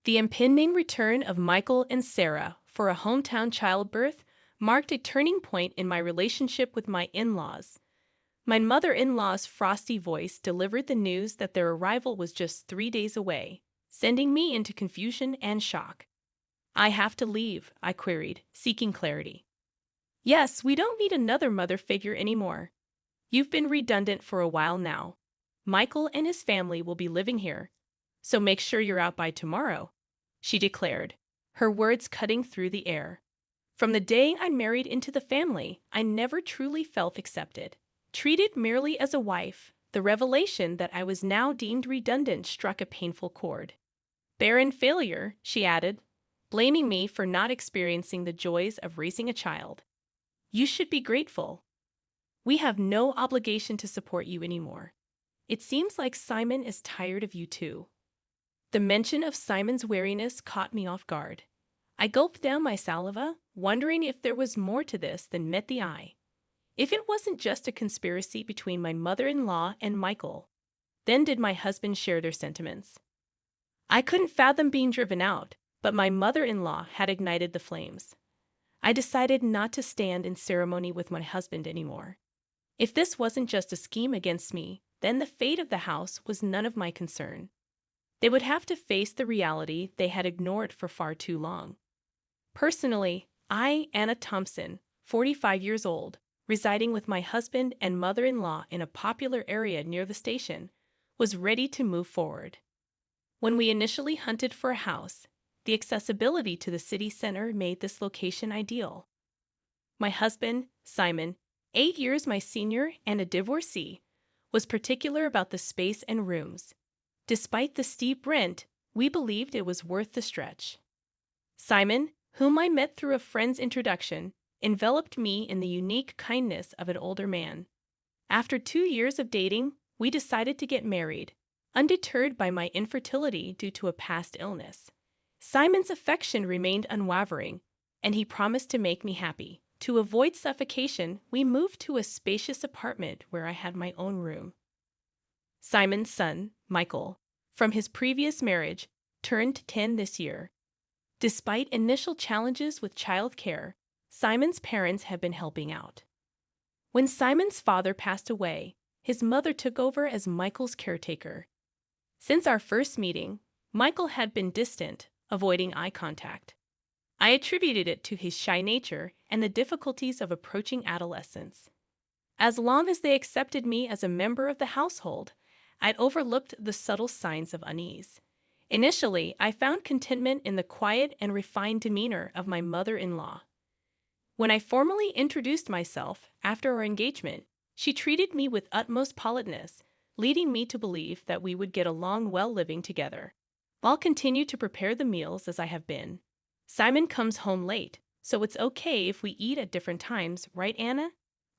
The impending return of Michael and Sarah for a hometown childbirth marked a turning point in my relationship with my in-laws. My mother-in-law's frosty voice delivered the news that their arrival was just 3 days away, sending me into confusion and shock. "I have to leave," I queried, seeking clarity. "Yes, we don't need another mother figure anymore. You've been redundant for a while now. Michael and his family will be living here, so make sure you're out by tomorrow," she declared, her words cutting through the air. From the day I married into the family, I never truly felt accepted. Treated merely as a wife, the revelation that I was now deemed redundant struck a painful chord. "Barren failure," she added, blaming me for not experiencing the joys of raising a child. "You should be grateful. We have no obligation to support you anymore. It seems like Simon is tired of you too." The mention of Simon's wariness caught me off guard. I gulped down my saliva, wondering if there was more to this than met the eye. If it wasn't just a conspiracy between my mother-in-law and Michael, then did my husband share their sentiments? I couldn't fathom being driven out, but my mother-in-law had ignited the flames. I decided not to stand in ceremony with my husband anymore. If this wasn't just a scheme against me, then the fate of the house was none of my concern. They would have to face the reality they had ignored for far too long. Personally, I, Anna Thompson, 45 years old, residing with my husband and mother-in-law in a popular area near the station, was ready to move forward. When we initially hunted for a house, the accessibility to the city center made this location ideal. My husband, Simon, 8 years my senior and a divorcee, was particular about the space and rooms. Despite the steep rent, we believed it was worth the stretch. Simon, whom I met through a friend's introduction, enveloped me in the unique kindness of an older man. After 2 years of dating, we decided to get married, undeterred by my infertility due to a past illness. Simon's affection remained unwavering, and he promised to make me happy. To avoid suffocation, we moved to a spacious apartment where I had my own room. Simon's son, Michael, from his previous marriage, turned 10 this year. Despite initial challenges with childcare, Simon's parents have been helping out. When Simon's father passed away, his mother took over as Michael's caretaker. Since our first meeting, Michael had been distant, avoiding eye contact. I attributed it to his shy nature and the difficulties of approaching adolescence. As long as they accepted me as a member of the household, I'd overlooked the subtle signs of unease. Initially, I found contentment in the quiet and refined demeanor of my mother-in-law. When I formally introduced myself after our engagement, she treated me with utmost politeness, leading me to believe that we would get along well living together. I'll continue to prepare the meals as I have been. Simon comes home late, so it's okay if we eat at different times, right, Anna?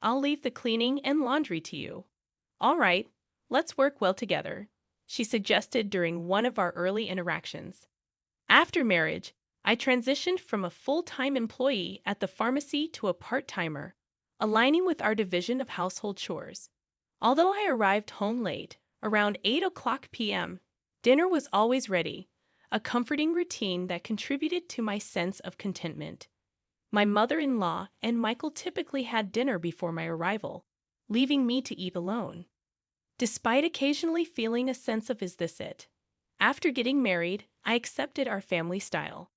I'll leave the cleaning and laundry to you. All right, let's work well together, she suggested during one of our early interactions. After marriage, I transitioned from a full-time employee at the pharmacy to a part-timer, aligning with our division of household chores. Although I arrived home late, around 8 p.m., dinner was always ready, a comforting routine that contributed to my sense of contentment. My mother-in-law and Michael typically had dinner before my arrival, leaving me to eat alone. Despite occasionally feeling a sense of "is this it?" after getting married, I accepted our family style.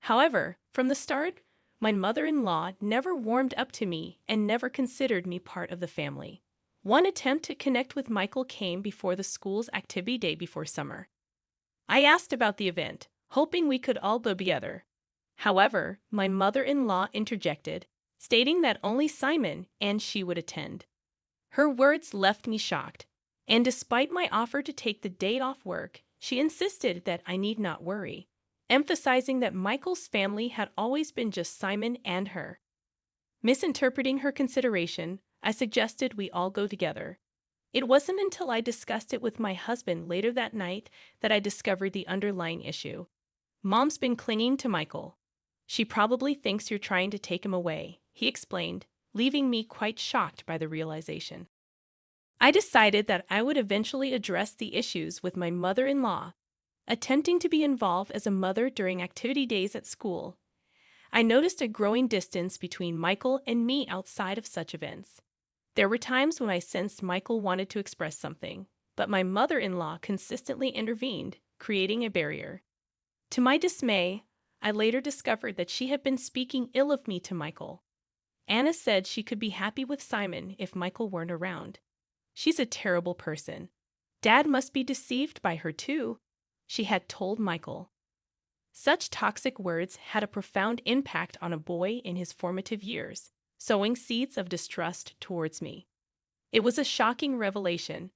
However, from the start, my mother-in-law never warmed up to me and never considered me part of the family. One attempt to connect with Michael came before the school's activity day before summer. I asked about the event, hoping we could all go together. However, my mother-in-law interjected, stating that only Simon and she would attend. Her words left me shocked, and despite my offer to take the date off work, she insisted that I need not worry, emphasizing that Michael's family had always been just Simon and her. Misinterpreting her consideration, I suggested we all go together. It wasn't until I discussed it with my husband later that night that I discovered the underlying issue. "Mom's been clinging to Michael. She probably thinks you're trying to take him away," he explained, leaving me quite shocked by the realization. I decided that I would eventually address the issues with my mother-in-law, attempting to be involved as a mother during activity days at school. I noticed a growing distance between Michael and me outside of such events. There were times when I sensed Michael wanted to express something, but my mother-in-law consistently intervened, creating a barrier. To my dismay, I later discovered that she had been speaking ill of me to Michael. Anna said she could be happy with Simon if Michael weren't around. She's a terrible person. Dad must be deceived by her too, she had told Michael. Such toxic words had a profound impact on a boy in his formative years, sowing seeds of distrust towards me. It was a shocking revelation,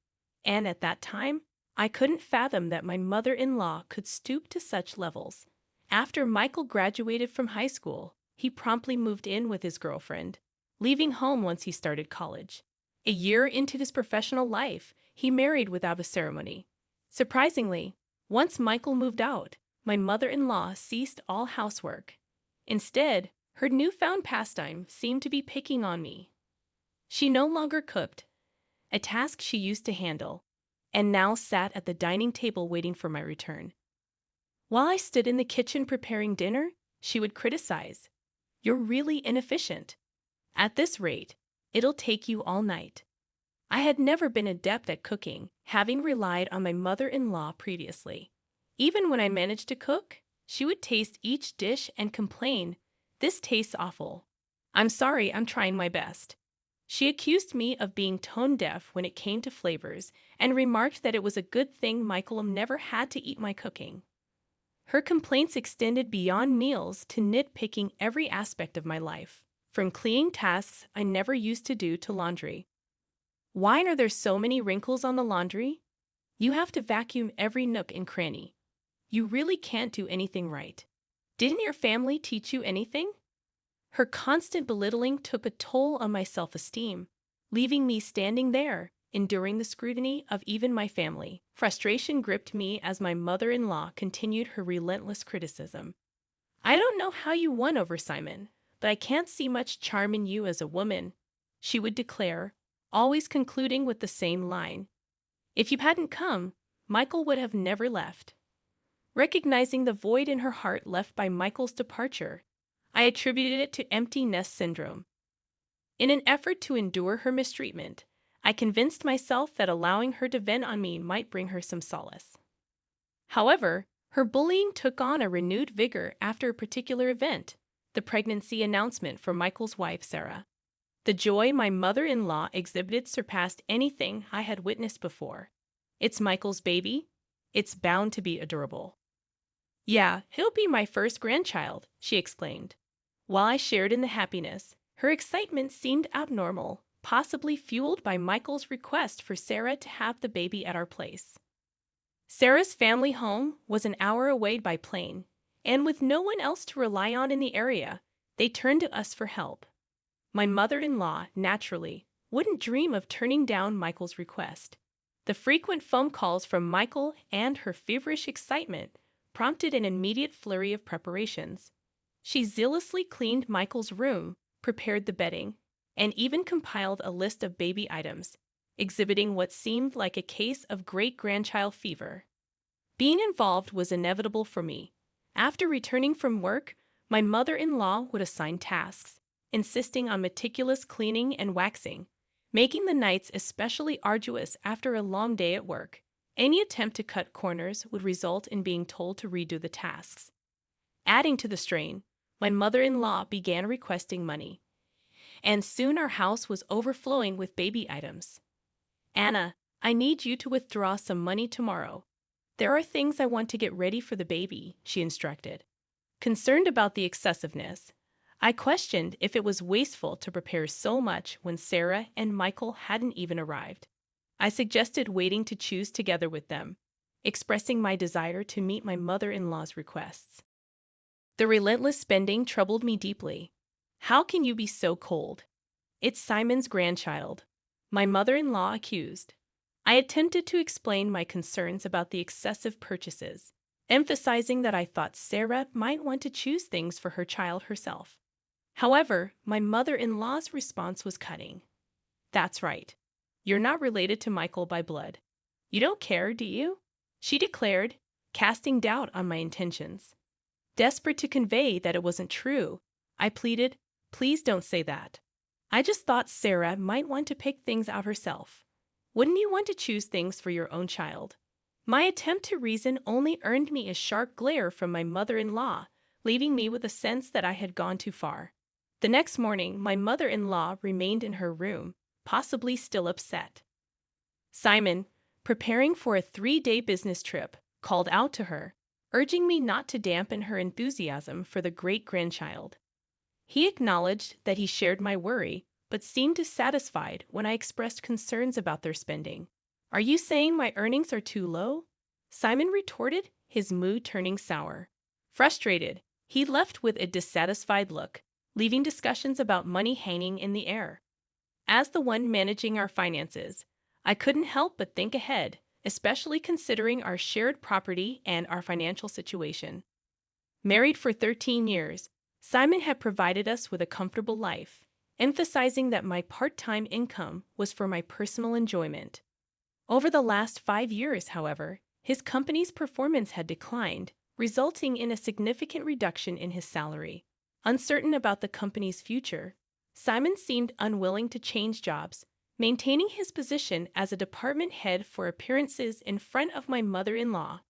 and at that time, I couldn't fathom that my mother-in-law could stoop to such levels. After Michael graduated from high school, he promptly moved in with his girlfriend, leaving home once he started college. A year into his professional life, he married without a ceremony. Surprisingly, once Michael moved out, my mother-in-law ceased all housework. Instead, her newfound pastime seemed to be picking on me. She no longer cooked, a task she used to handle, and now sat at the dining table waiting for my return. While I stood in the kitchen preparing dinner, she would criticize. "You're really inefficient. At this rate, it'll take you all night." I had never been adept at cooking, having relied on my mother-in-law previously. Even when I managed to cook, she would taste each dish and complain, "This tastes awful. I'm sorry, I'm trying my best." She accused me of being tone-deaf when it came to flavors and remarked that it was a good thing Michael never had to eat my cooking. Her complaints extended beyond meals to nitpicking every aspect of my life, from cleaning tasks I never used to do to laundry. "Why are there so many wrinkles on the laundry? You have to vacuum every nook and cranny. You really can't do anything right. Didn't your family teach you anything?" Her constant belittling took a toll on my self-esteem, leaving me standing there, enduring the scrutiny of even my family. Frustration gripped me as my mother-in-law continued her relentless criticism. "I don't know how you won over Simon, but I can't see much charm in you as a woman," she would declare, always concluding with the same line. "If you hadn't come, Michael would have never left." Recognizing the void in her heart left by Michael's departure, I attributed it to empty nest syndrome. In an effort to endure her mistreatment, I convinced myself that allowing her to vent on me might bring her some solace. However, her bullying took on a renewed vigor after a particular event, the pregnancy announcement for Michael's wife, Sarah. The joy my mother-in-law exhibited surpassed anything I had witnessed before. "It's Michael's baby. It's bound to be adorable." "Yeah, he'll be my first grandchild," she exclaimed. While I shared in the happiness, her excitement seemed abnormal, possibly fueled by Michael's request for Sarah to have the baby at our place. Sarah's family home was an hour away by plane, and with no one else to rely on in the area, they turned to us for help. My mother-in-law, naturally, wouldn't dream of turning down Michael's request. The frequent phone calls from Michael and her feverish excitement prompted an immediate flurry of preparations. She zealously cleaned Michael's room, prepared the bedding, and even compiled a list of baby items, exhibiting what seemed like a case of great-grandchild fever. Being involved was inevitable for me. After returning from work, my mother-in-law would assign tasks, insisting on meticulous cleaning and waxing, making the nights especially arduous after a long day at work. Any attempt to cut corners would result in being told to redo the tasks. Adding to the strain, my mother-in-law began requesting money, and soon our house was overflowing with baby items. "Anna, I need you to withdraw some money tomorrow. There are things I want to get ready for the baby," she instructed. Concerned about the excessiveness, I questioned if it was wasteful to prepare so much when Sarah and Michael hadn't even arrived. I suggested waiting to choose together with them, expressing my desire to meet my mother-in-law's requests. The relentless spending troubled me deeply. "How can you be so cold? It's Simon's grandchild," my mother-in-law accused. I attempted to explain my concerns about the excessive purchases, emphasizing that I thought Sarah might want to choose things for her child herself. However, my mother-in-law's response was cutting. "That's right. You're not related to Michael by blood. You don't care, do you?" she declared, casting doubt on my intentions. Desperate to convey that it wasn't true, I pleaded, "Please don't say that. I just thought Sarah might want to pick things out herself. Wouldn't you want to choose things for your own child?" My attempt to reason only earned me a sharp glare from my mother-in-law, leaving me with a sense that I had gone too far. The next morning, my mother-in-law remained in her room, possibly still upset. Simon, preparing for a 3-day business trip, called out to her, urging me not to dampen her enthusiasm for the great-grandchild. He acknowledged that he shared my worry, but seemed dissatisfied when I expressed concerns about their spending. "Are you saying my earnings are too low?" Simon retorted, his mood turning sour. Frustrated, he left with a dissatisfied look, leaving discussions about money hanging in the air. As the one managing our finances, I couldn't help but think ahead, especially considering our shared property and our financial situation. Married for 13 years, Simon had provided us with a comfortable life, emphasizing that my part-time income was for my personal enjoyment. Over the last 5 years, however, his company's performance had declined, resulting in a significant reduction in his salary. Uncertain about the company's future, Simon seemed unwilling to change jobs, maintaining his position as a department head for appearances in front of my mother-in-law.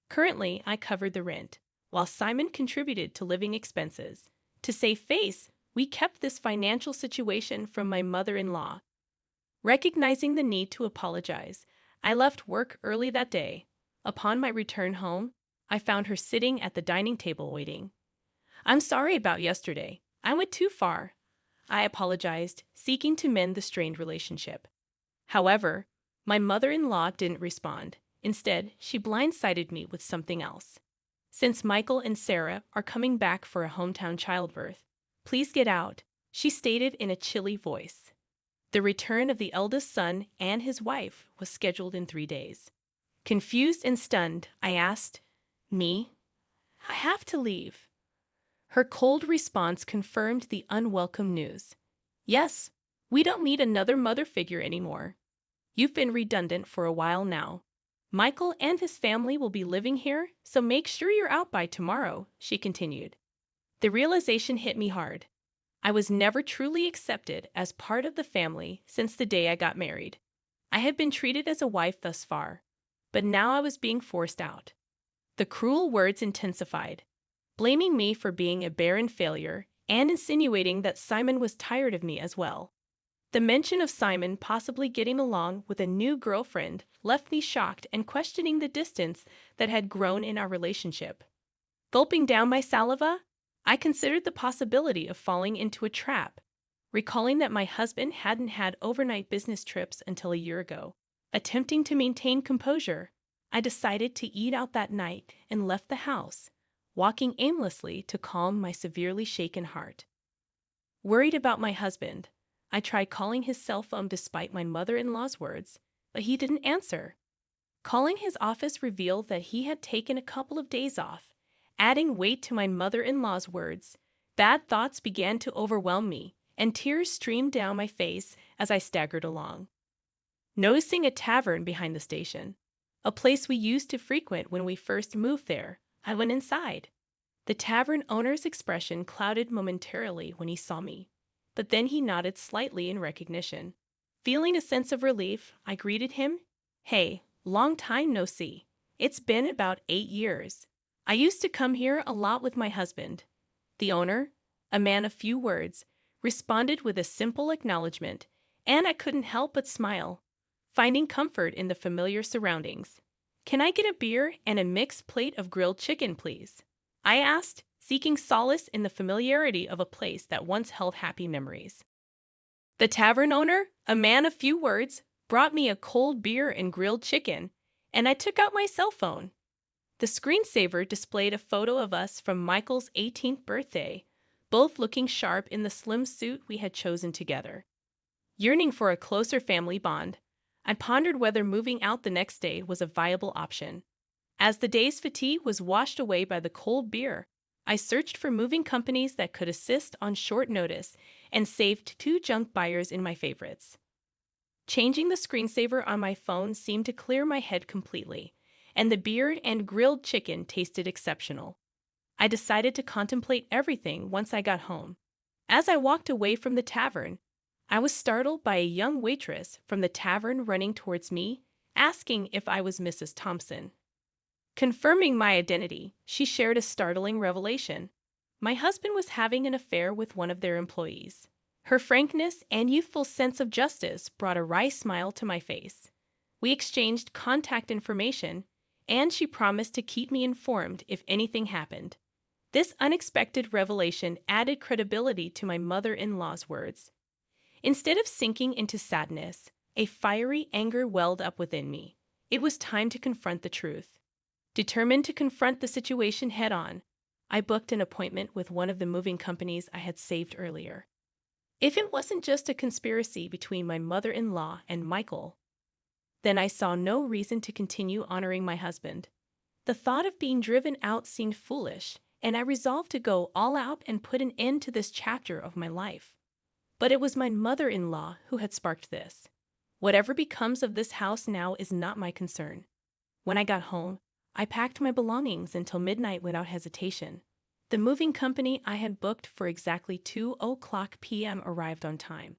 Currently, I covered the rent, while Simon contributed to living expenses. To save face, we kept this financial situation from my mother-in-law. Recognizing the need to apologize, I left work early that day. Upon my return home, I found her sitting at the dining table waiting. "I'm sorry about yesterday. I went too far," I apologized, seeking to mend the strained relationship. However, my mother-in-law didn't respond. Instead, she blindsided me with something else. "Since Michael and Sarah are coming back for a hometown childbirth, please get out," she stated in a chilly voice. The return of the eldest son and his wife was scheduled in 3 days. Confused and stunned, I asked, "Me? I have to leave." Her cold response confirmed the unwelcome news. "Yes, we don't need another mother figure anymore. You've been redundant for a while now. Michael and his family will be living here, so make sure you're out by tomorrow," she continued. The realization hit me hard. I was never truly accepted as part of the family since the day I got married. I had been treated as a wife thus far, but now I was being forced out. The cruel words intensified, blaming me for being a barren failure and insinuating that Simon was tired of me as well. The mention of Simon possibly getting along with a new girlfriend left me shocked and questioning the distance that had grown in our relationship. Gulping down my saliva, I considered the possibility of falling into a trap, recalling that my husband hadn't had overnight business trips until a year ago. Attempting to maintain composure, I decided to eat out that night and left the house, walking aimlessly to calm my severely shaken heart. Worried about my husband, I tried calling his cell phone despite my mother-in-law's words, but he didn't answer. Calling his office revealed that he had taken a couple of days off. Adding weight to my mother-in-law's words, bad thoughts began to overwhelm me, and tears streamed down my face as I staggered along. Noticing a tavern behind the station, a place we used to frequent when we first moved there, I went inside. The tavern owner's expression clouded momentarily when he saw me, but then he nodded slightly in recognition. Feeling a sense of relief, I greeted him. "Hey, long time no see. It's been about 8 years. I used to come here a lot with my husband." The owner, a man of few words, responded with a simple acknowledgement, and I couldn't help but smile, finding comfort in the familiar surroundings. "Can I get a beer and a mixed plate of grilled chicken, please?" I asked, seeking solace in the familiarity of a place that once held happy memories. The tavern owner, a man of few words, brought me a cold beer and grilled chicken, and I took out my cell phone. The screensaver displayed a photo of us from Michael's 18th birthday, both looking sharp in the slim suit we had chosen together. Yearning for a closer family bond, I pondered whether moving out the next day was a viable option. As the day's fatigue was washed away by the cold beer, I searched for moving companies that could assist on short notice and saved 2 junk buyers in my favorites. Changing the screensaver on my phone seemed to clear my head completely, and the beer and grilled chicken tasted exceptional. I decided to contemplate everything once I got home. As I walked away from the tavern, I was startled by a young waitress from the tavern running towards me, asking if I was Mrs. Thompson. Confirming my identity, she shared a startling revelation. My husband was having an affair with one of their employees. Her frankness and youthful sense of justice brought a wry smile to my face. We exchanged contact information, and she promised to keep me informed if anything happened. This unexpected revelation added credibility to my mother-in-law's words. Instead of sinking into sadness, a fiery anger welled up within me. It was time to confront the truth. Determined to confront the situation head-on, I booked an appointment with one of the moving companies I had saved earlier. If it wasn't just a conspiracy between my mother-in-law and Michael, then I saw no reason to continue honoring my husband. The thought of being driven out seemed foolish, and I resolved to go all out and put an end to this chapter of my life. But it was my mother-in-law who had sparked this. Whatever becomes of this house now is not my concern. When I got home, I packed my belongings until midnight without hesitation. The moving company I had booked for exactly 2:00 p.m. arrived on time.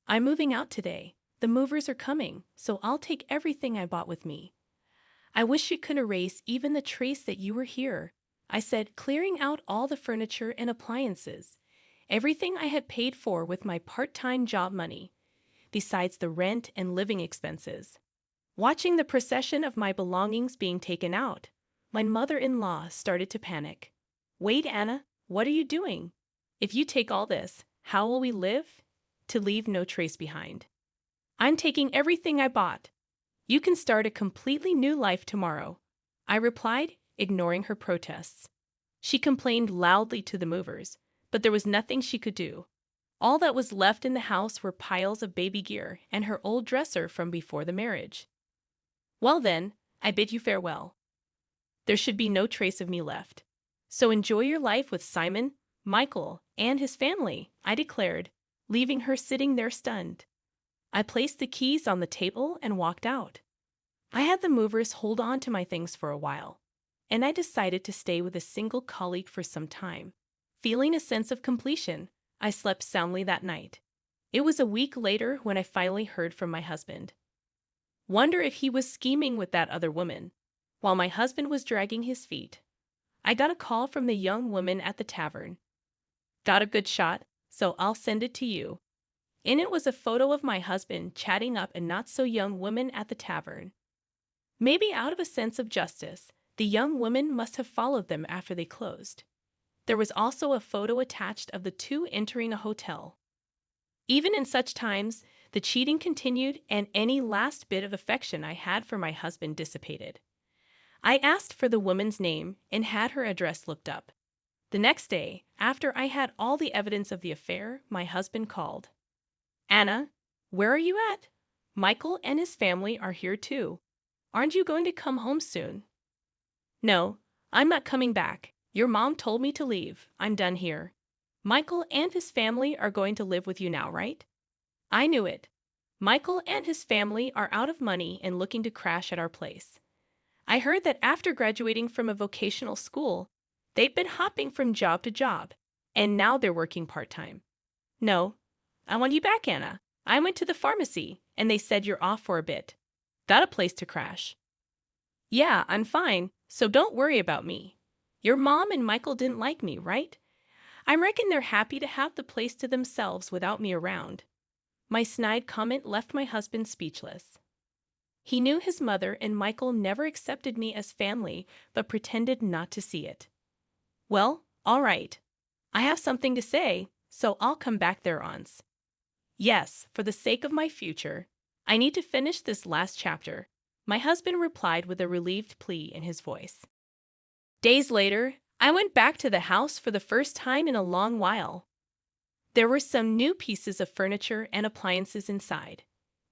I'm moving out today. The movers are coming, so I'll take everything I bought with me. I wish you could erase even the trace that you were here, I said, clearing out all the furniture and appliances, everything I had paid for with my part-time job money, besides the rent and living expenses. Watching the procession of my belongings being taken out, my mother-in-law started to panic. Wait, Anna, what are you doing? If you take all this, how will we live? To leave no trace behind. I'm taking everything I bought. You can start a completely new life tomorrow, I replied, ignoring her protests. She complained loudly to the movers, but there was nothing she could do. All that was left in the house were piles of baby gear and her old dresser from before the marriage. Well then, I bid you farewell. There should be no trace of me left. So enjoy your life with Simon, Michael, and his family, I declared, leaving her sitting there stunned. I placed the keys on the table and walked out. I had the movers hold on to my things for a while, and I decided to stay with a single colleague for some time. Feeling a sense of completion, I slept soundly that night. It was a week later when I finally heard from my husband. Wonder if he was scheming with that other woman. While my husband was dragging his feet, I got a call from the young woman at the tavern. Got a good shot, so I'll send it to you. In it was a photo of my husband chatting up a not-so-young woman at the tavern. Maybe out of a sense of justice, the young woman must have followed them after they closed. There was also a photo attached of the two entering a hotel. Even in such times, the cheating continued and any last bit of affection I had for my husband dissipated. I asked for the woman's name and had her address looked up. The next day, after I had all the evidence of the affair, my husband called. Anna, where are you at? Michael and his family are here too. Aren't you going to come home soon? No, I'm not coming back. Your mom told me to leave. I'm done here. Michael and his family are going to live with you now, right? I knew it. Michael and his family are out of money and looking to crash at our place. I heard that after graduating from a vocational school, they've been hopping from job to job, and now they're working part-time. No, I want you back, Anna. I went to the pharmacy, and they said you're off for a bit. Got a place to crash. Yeah, I'm fine, so don't worry about me. Your mom and Michael didn't like me, right? I reckon they're happy to have the place to themselves without me around. My snide comment left my husband speechless. He knew his mother and Michael never accepted me as family, but pretended not to see it. Well, all right. I have something to say, so I'll come back there once. Yes, for the sake of my future. I need to finish this last chapter, my husband replied with a relieved plea in his voice. Days later, I went back to the house for the first time in a long while. There were some new pieces of furniture and appliances inside.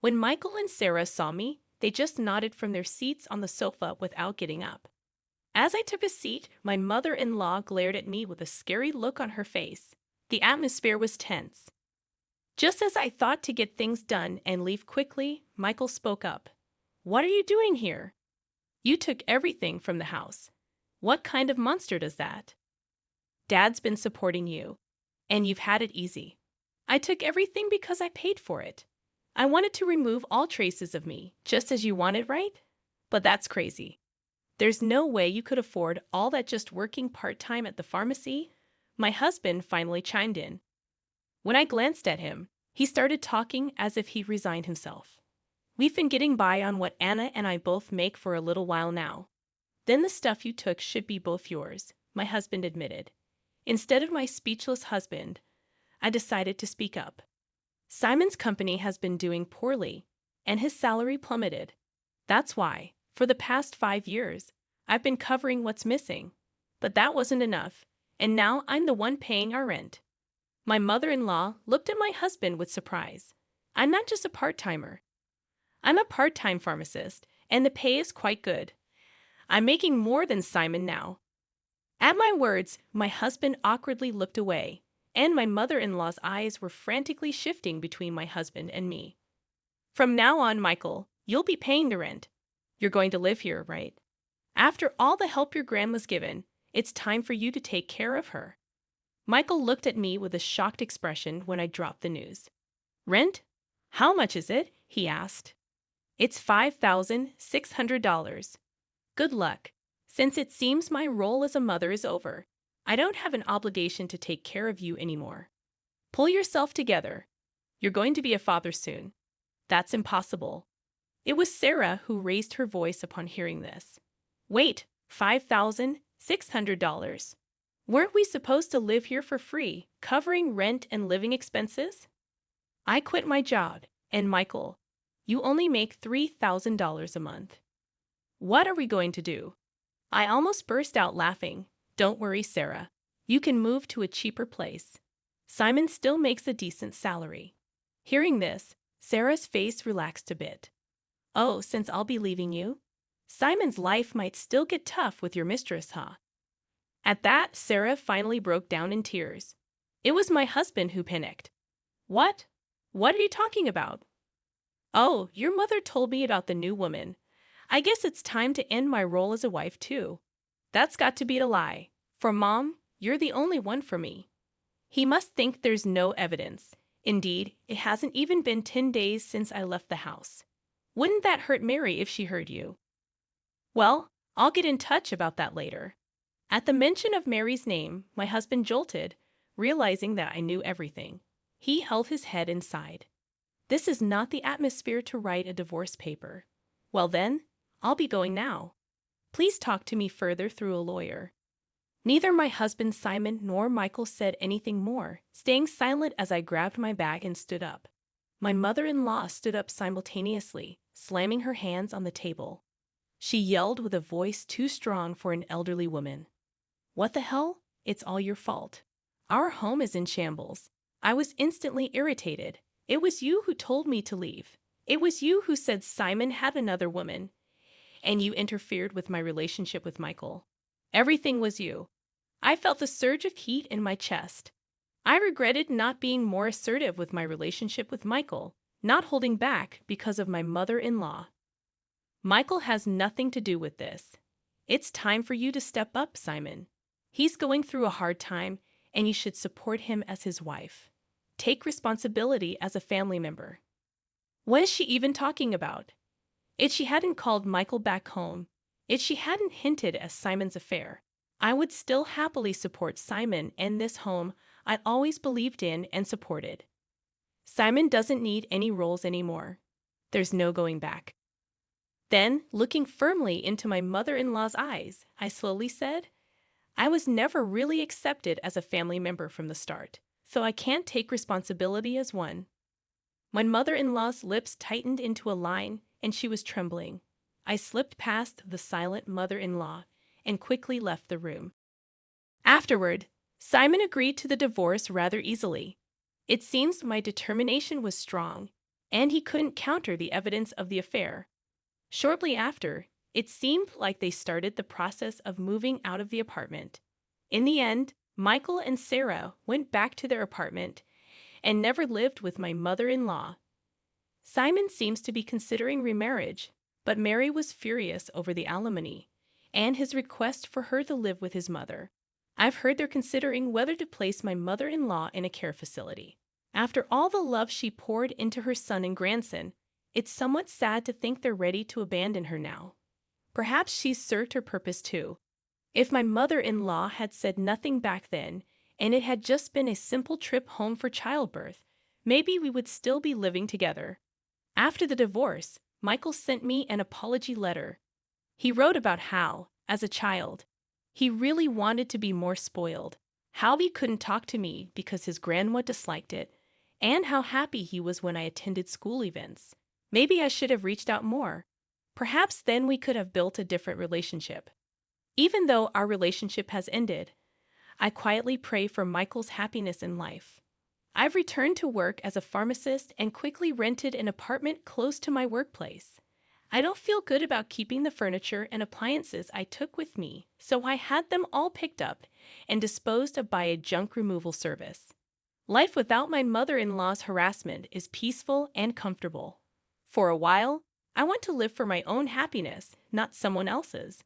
When Michael and Sarah saw me, they just nodded from their seats on the sofa without getting up. As I took a seat, my mother-in-law glared at me with a scary look on her face. The atmosphere was tense. Just as I thought to get things done and leave quickly, Michael spoke up. What are you doing here? You took everything from the house. What kind of monster does that? Dad's been supporting you, and you've had it easy. I took everything because I paid for it. I wanted to remove all traces of me, just as you wanted, right? But that's crazy. There's no way you could afford all that just working part-time at the pharmacy. My husband finally chimed in. When I glanced at him, he started talking as if he resigned himself. We've been getting by on what Anna and I both make for a little while now. Then the stuff you took should be both yours, my husband admitted. Instead of my speechless husband, I decided to speak up. Simon's company has been doing poorly, and his salary plummeted. That's why, for the past 5 years, I've been covering what's missing. But that wasn't enough, and now I'm the one paying our rent. My mother-in-law looked at my husband with surprise. I'm not just a part-timer. I'm a part-time pharmacist, and the pay is quite good. I'm making more than Simon now. At my words, my husband awkwardly looked away, and my mother-in-law's eyes were frantically shifting between my husband and me. From now on, Michael, you'll be paying the rent. You're going to live here, right? After all the help your grandma's given, it's time for you to take care of her. Michael looked at me with a shocked expression when I dropped the news. Rent? How much is it? He asked. It's $5,600. Good luck. Since it seems my role as a mother is over, I don't have an obligation to take care of you anymore. Pull yourself together. You're going to be a father soon. That's impossible. It was Sarah who raised her voice upon hearing this. Wait, $5,600? Weren't we supposed to live here for free, covering rent and living expenses? I quit my job, and Michael, you only make $3,000 a month. What are we going to do? I almost burst out laughing. Don't worry, Sarah. You can move to a cheaper place. Simon still makes a decent salary. Hearing this, Sarah's face relaxed a bit. Oh, since I'll be leaving you? Simon's life might still get tough with your mistress, huh? At that, Sarah finally broke down in tears. It was my husband who panicked. What? What are you talking about? Oh, your mother told me about the new woman. I guess it's time to end my role as a wife, too. That's got to be a lie. For Mom, you're the only one for me. He must think there's no evidence. Indeed, it hasn't even been 10 days since I left the house. Wouldn't that hurt Mary if she heard you? Well, I'll get in touch about that later. At the mention of Mary's name, my husband jolted, realizing that I knew everything. He held his head and sighed. This is not the atmosphere to write a divorce paper. Well then, I'll be going now. Please talk to me further through a lawyer. Neither my husband Simon nor Michael said anything more, staying silent as I grabbed my bag and stood up. My mother-in-law stood up simultaneously, slamming her hands on the table. She yelled with a voice too strong for an elderly woman. What the hell? It's all your fault. Our home is in shambles. I was instantly irritated. It was you who told me to leave. It was you who said Simon had another woman. And you interfered with my relationship with Michael. Everything was you. I felt a surge of heat in my chest. I regretted not being more assertive with my relationship with Michael, not holding back because of my mother-in-law. Michael has nothing to do with this. It's time for you to step up, Simon. He's going through a hard time, and you should support him as his wife. Take responsibility as a family member. What is she even talking about? If she hadn't called Michael back home, if she hadn't hinted at Simon's affair, I would still happily support Simon and this home I always believed in and supported. Simon doesn't need any roles anymore. There's no going back. Then, looking firmly into my mother-in-law's eyes, I slowly said, I was never really accepted as a family member from the start, so I can't take responsibility as one. My mother-in-law's lips tightened into a line, and she was trembling. I slipped past the silent mother-in-law and quickly left the room. Afterward, Simon agreed to the divorce rather easily. It seems my determination was strong, and he couldn't counter the evidence of the affair. Shortly after, it seemed like they started the process of moving out of the apartment. In the end, Michael and Sarah went back to their apartment and never lived with my mother-in-law. Simon seems to be considering remarriage, But Mary was furious over the alimony and his request for her to live with his mother. I've heard they're considering whether to place my mother-in-law in a care facility. After all the love she poured into her son and grandson, it's somewhat sad to think they're ready to abandon her now. Perhaps she's served her purpose too. If my mother-in-law had said nothing back then, and it had just been a simple trip home for childbirth, maybe we would still be living together. After the divorce, Michael sent me an apology letter. He wrote about how, as a child, he really wanted to be more spoiled, how he couldn't talk to me because his grandma disliked it, and how happy he was when I attended school events. Maybe I should have reached out more. Perhaps then we could have built a different relationship. Even though our relationship has ended, I quietly pray for Michael's happiness in life. I've returned to work as a pharmacist and quickly rented an apartment close to my workplace. I don't feel good about keeping the furniture and appliances I took with me, so I had them all picked up and disposed of by a junk removal service. Life without my mother-in-law's harassment is peaceful and comfortable. For a while, I want to live for my own happiness, not someone else's.